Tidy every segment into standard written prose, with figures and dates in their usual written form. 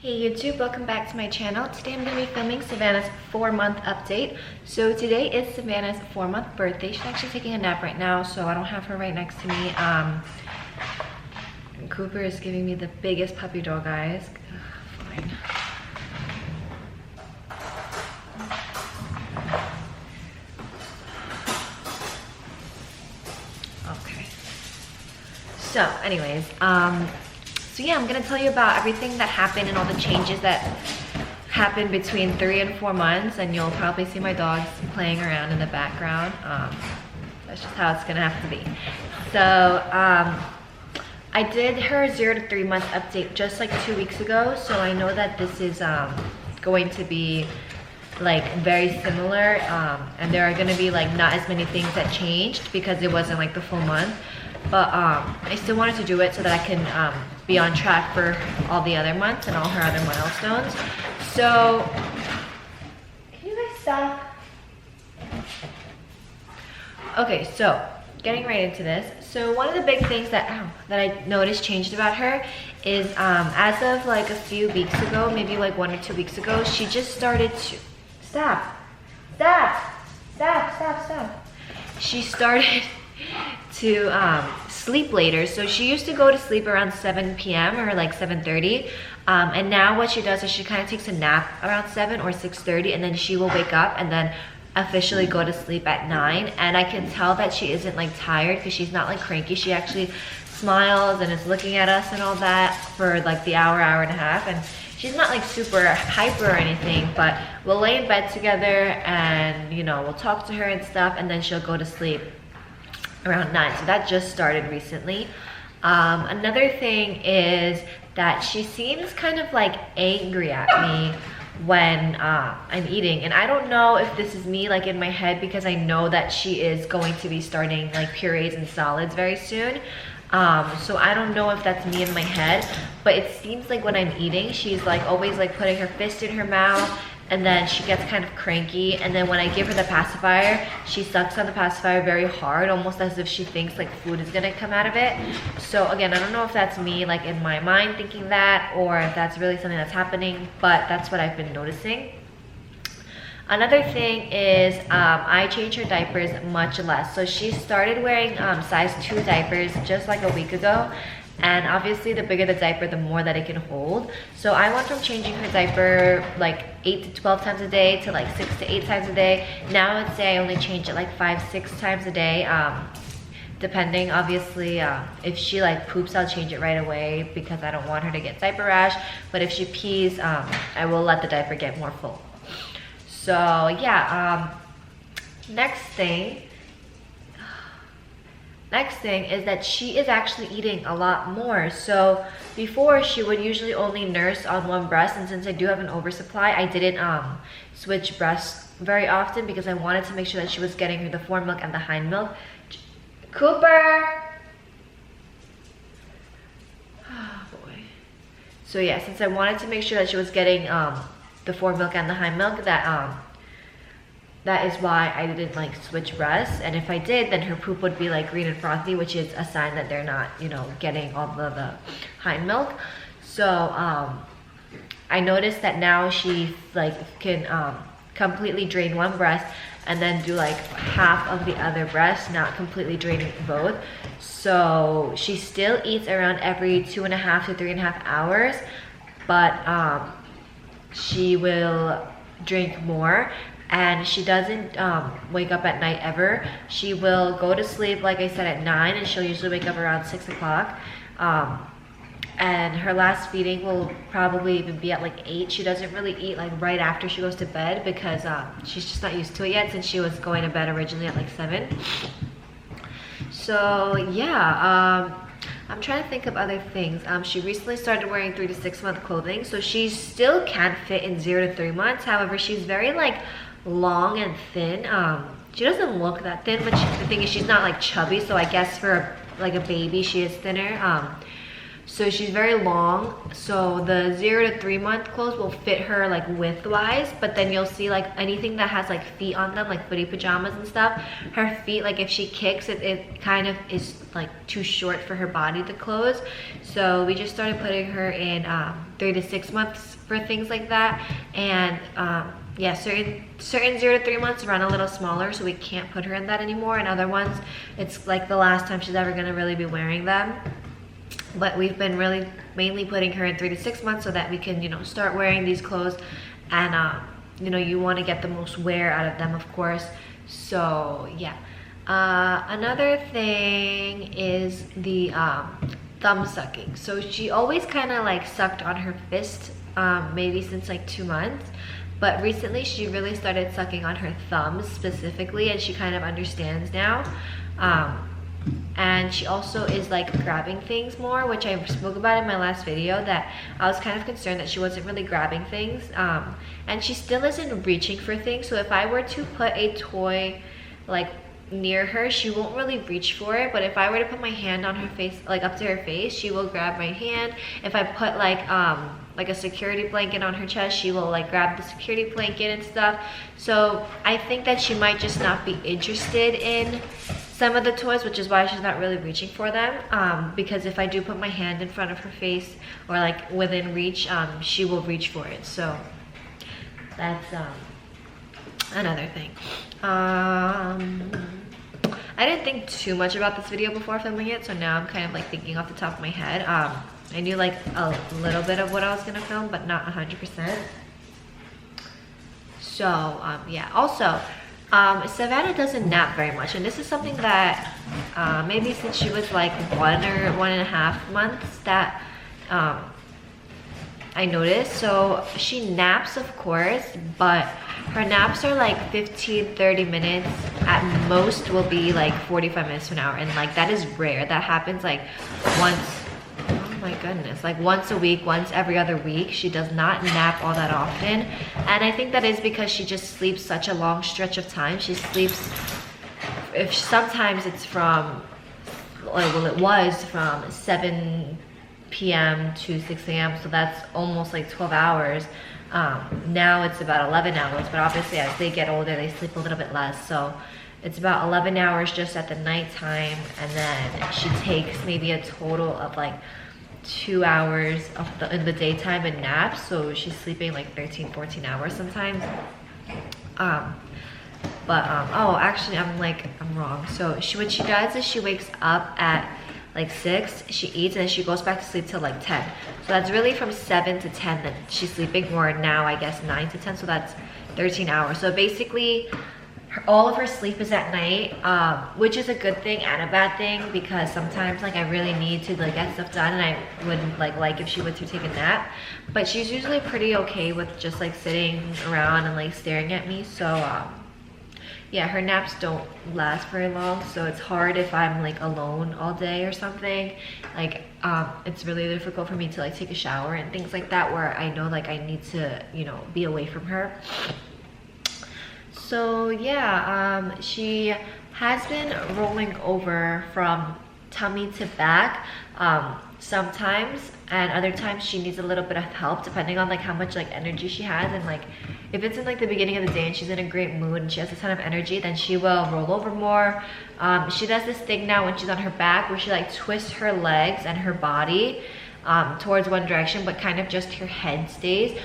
Hey YouTube, welcome back to my channel. Today I'm going to be filming Savannah's 4-month update. So today is Savannah's 4-month birthday. She's actually taking a nap right now, so I don't have her right next to me. Cooper is giving me the biggest puppy dog eyes. Fine. Okay. So anyways, so yeah, I'm gonna tell you about everything that happened and all the changes that happened between 3 and 4 months, and you'll probably see my dogs playing around in the background. That's just how it's gonna have to be. So I did her 0 to 3 month update just like 2 weeks ago, so I know that this is going to be like very similar, and there are gonna be like not as many things that changed because it wasn't like the full month. But I still wanted to do it so that I can be on track for all the other months and all her other milestones. So, can you guys stop? Okay, so getting right into this. So one of the big things that I noticed changed about her is as of like a few weeks ago, maybe like 1 or 2 weeks ago, she just started to stop. She started to sleep later. So she used to go to sleep around 7 p.m. or like 7:30, and now what she does is she kind of takes a nap around 7 or 6:30, and then she will wake up and then officially go to sleep at 9. And I can tell that she isn't like tired because she's not like cranky. She actually smiles and is looking at us and all that for like the hour and a half, and she's not like super hyper or anything, but we'll lay in bed together and, you know, we'll talk to her and stuff, and then she'll go to sleep around 9. So that just started recently. Another thing is that she seems kind of like angry at me when I'm eating, and I don't know if this is me like in my head, because I know that she is going to be starting like purees and solids very soon. So I don't know if that's me in my head, but it seems like when I'm eating, she's like always like putting her fist in her mouth, and then she gets kind of cranky, and then when I give her the pacifier, she sucks on the pacifier very hard, almost as if she thinks like food is gonna come out of it. So again, I don't know if that's me like in my mind thinking that, or if that's really something that's happening, but that's what I've been noticing. Another thing is I change her diapers much less. So she started wearing size 2 diapers just like a week ago, and obviously the bigger the diaper, the more that it can hold. So I went from changing her diaper like 8 to 12 times a day to like 6 to 8 times a day. Now I'd say I only change it like 5-6 times a day, depending. Obviously if she like poops, I'll change it right away because I don't want her to get diaper rash, but if she pees, I will let the diaper get more full. So yeah, next thing is that she is actually eating a lot more. So before, she would usually only nurse on one breast, and since I do have an oversupply, I didn't switch breasts very often because I wanted to make sure that she was getting her the fore milk and the hind milk. Cooper! Oh boy. So yeah, since I wanted to make sure that she was getting the fore milk and the hind milk, that is why I didn't like switch breasts. And if I did, then her poop would be like green and frothy, which is a sign that they're not, you know, getting all the hind milk. So I noticed that now she like can completely drain one breast and then do like half of the other breast, not completely draining both. So she still eats around every 2.5 to 3.5 hours, but she will drink more. And she doesn't wake up at night ever. She will go to sleep, like I said, at 9, and she'll usually wake up around 6 o'clock. And her last feeding will probably even be at like 8. She doesn't really eat like right after she goes to bed because she's just not used to it yet, since she was going to bed originally at like 7. So yeah, I'm trying to think of other things. She recently started wearing 3 to 6 month clothing, so she still can't fit in 0 to 3 months. However, she's very like long and thin. She doesn't look that thin, but the thing is she's not like chubby, so I guess for like a baby she is thinner. So she's very long, so the 0 to 3 month clothes will fit her like width wise, but then you'll see like anything that has like feet on them, like footy pajamas and stuff, her feet, like if she kicks it kind of is like too short for her body to close. So we just started putting her in 3 to 6 months for things like that. And yeah, certain 0 to 3 months run a little smaller, so we can't put her in that anymore, and other ones it's like the last time she's ever gonna really be wearing them. But we've been really mainly putting her in 3 to 6 months so that we can, you know, start wearing these clothes. And you know, you want to get the most wear out of them, of course. So yeah. Another thing is the thumb sucking. So she always kind of like sucked on her fist, maybe since like 2 months, but recently she really started sucking on her thumbs specifically, and she kind of understands now. And she also is like grabbing things more, which I spoke about in my last video, that I was kind of concerned that she wasn't really grabbing things, and she still isn't reaching for things. So if I were to put a toy like near her, she won't really reach for it, but if I were to put my hand on her face, like up to her face, she will grab my hand. If I put like a security blanket on her chest, she will like grab the security blanket and stuff. So I think that she might just not be interested in some of the toys, which is why she's not really reaching for them, because if I do put my hand in front of her face or like within reach, she will reach for it. So that's another thing. I didn't think too much about this video before filming it, so now I'm kind of like thinking off the top of my head. I knew like a little bit of what I was gonna film, but not 100%. So yeah, also Savannah doesn't nap very much, and this is something that maybe since she was like 1 or 1.5 months that I noticed. So she naps, of course, but her naps are like 15-30 minutes, at most will be like 45 minutes to an hour, and like that is rare. That happens like once, oh my goodness, like once a week, once every other week. She does not nap all that often, and I think that is because she just sleeps such a long stretch of time. She sleeps, if sometimes it's from, well, it was from 7 p.m. to 6 a.m. so that's almost like 12 hours. Now it's about 11 hours, but obviously as they get older they sleep a little bit less, so it's about 11 hours just at the nighttime, and then she takes maybe a total of like 2 hours in the daytime and naps, so she's sleeping like 13-14 hours sometimes. Oh, actually I'm wrong. So when she does is she wakes up at like 6, she eats, and then she goes back to sleep till like 10. So that's really from 7 to 10 that she's sleeping, or now I guess 9 to 10, so that's 13 hours. So basically all of her sleep is at night, which is a good thing and a bad thing, because sometimes like I really need to like get stuff done, and I wouldn't like if she were to take a nap, but she's usually pretty okay with just like sitting around and like staring at me. So yeah, her naps don't last very long, so it's hard if I'm like alone all day or something. Like it's really difficult for me to like take a shower and things like that, where I know like I need to, you know, be away from her. So yeah, she has been rolling over from tummy to back sometimes, and other times she needs a little bit of help depending on like how much like energy she has. And like if it's in like the beginning of the day and she's in a great mood and she has a ton of energy, then she will roll over more. She does this thing now when she's on her back where she like twists her legs and her body towards one direction, but kind of just her head stays.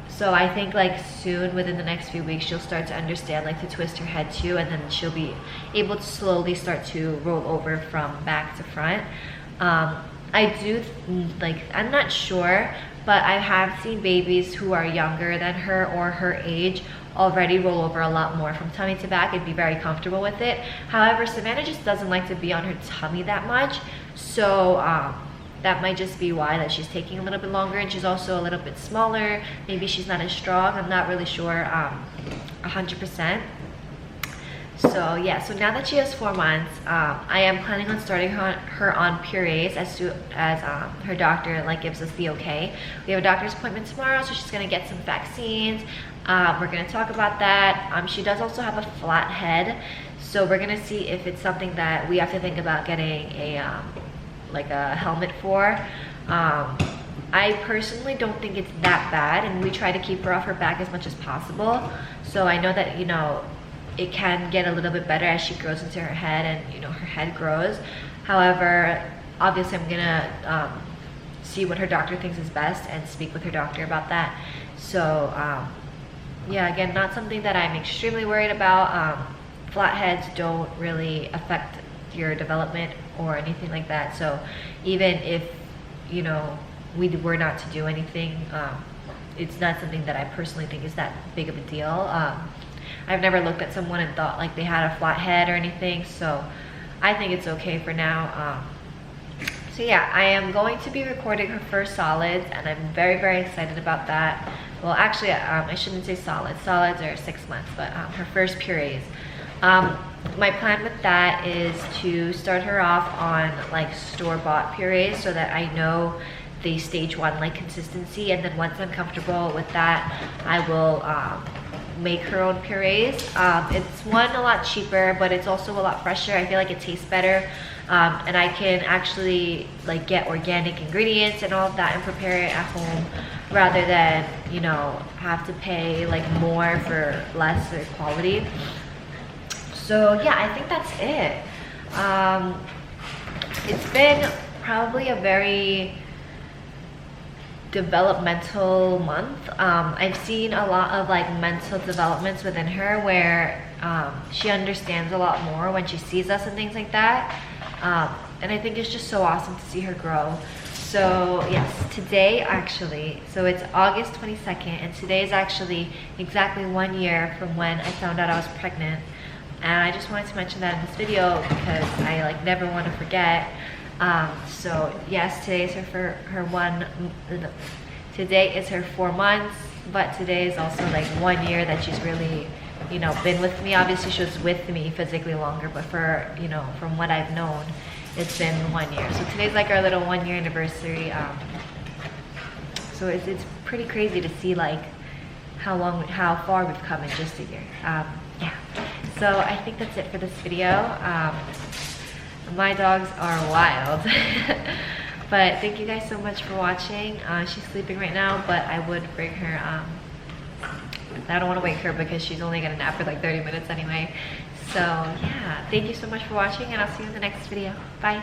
So I think like soon, within the next few weeks, she'll start to understand like to twist her head too, and then she'll be able to slowly start to roll over from back to front. I do like, I'm not sure, but I have seen babies who are younger than her or her age already roll over a lot more from tummy to back and be very comfortable with it. However, Savannah just doesn't like to be on her tummy that much, so that might just be why that she's taking a little bit longer, and she's also a little bit smaller. Maybe she's not as strong. I'm not really sure 100%. So yeah, so now that she has 4 months, I am planning on starting her on purees as soon as her doctor like gives us the okay. We have a doctor's appointment tomorrow, so she's gonna get some vaccines. We're gonna talk about that. She does also have a flat head, so we're gonna see if it's something that we have to think about getting like a helmet for. I personally don't think it's that bad, and we try to keep her off her back as much as possible. So I know that, you know, it can get a little bit better as she grows into her head and, you know, her head grows. However, obviously I'm gonna see what her doctor thinks is best and speak with her doctor about that. So yeah, again, not something that I'm extremely worried about. Flatheads don't really affect your development or anything like that. So even if, you know, we were not to do anything, it's not something that I personally think is that big of a deal. I've never looked at someone and thought like they had a flat head or anything, so I think it's okay for now. So yeah, I am going to be recording her first solids, and I'm very, very excited about that. Well, actually, I shouldn't say solids. Solids are 6 months, but her first purees. My plan with that is to start her off on like store-bought purees so that I know the stage 1 like consistency, and then once I'm comfortable with that, I will make her own purees. It's one, a lot cheaper, but it's also a lot fresher. I feel like it tastes better, and I can actually like get organic ingredients and all of that and prepare it at home rather than, you know, have to pay like more for lesser quality. So yeah, I think that's it. It's been probably a very developmental month. I've seen a lot of like mental developments within her where she understands a lot more when she sees us and things like that. And I think it's just so awesome to see her grow. So yes, today actually, so it's August 22nd, and today is actually exactly 1 year from when I found out I was pregnant. And I just wanted to mention that in this video because I like never want to forget. So yes, today is today is her 4 months, but today is also like 1 year that she's really, you know, been with me. Obviously she was with me physically longer, but for, you know, from what I've known, it's been 1 year. So today's like our little 1 year anniversary. So it's pretty crazy to see like how far we've come in just a year. Yeah, so I think that's it for this video. My dogs are wild. But thank you guys so much for watching. She's sleeping right now, but I would bring her, I don't want to wake her because she's only gonna nap for like 30 minutes anyway. So yeah, thank you so much for watching, and I'll see you in the next video. Bye.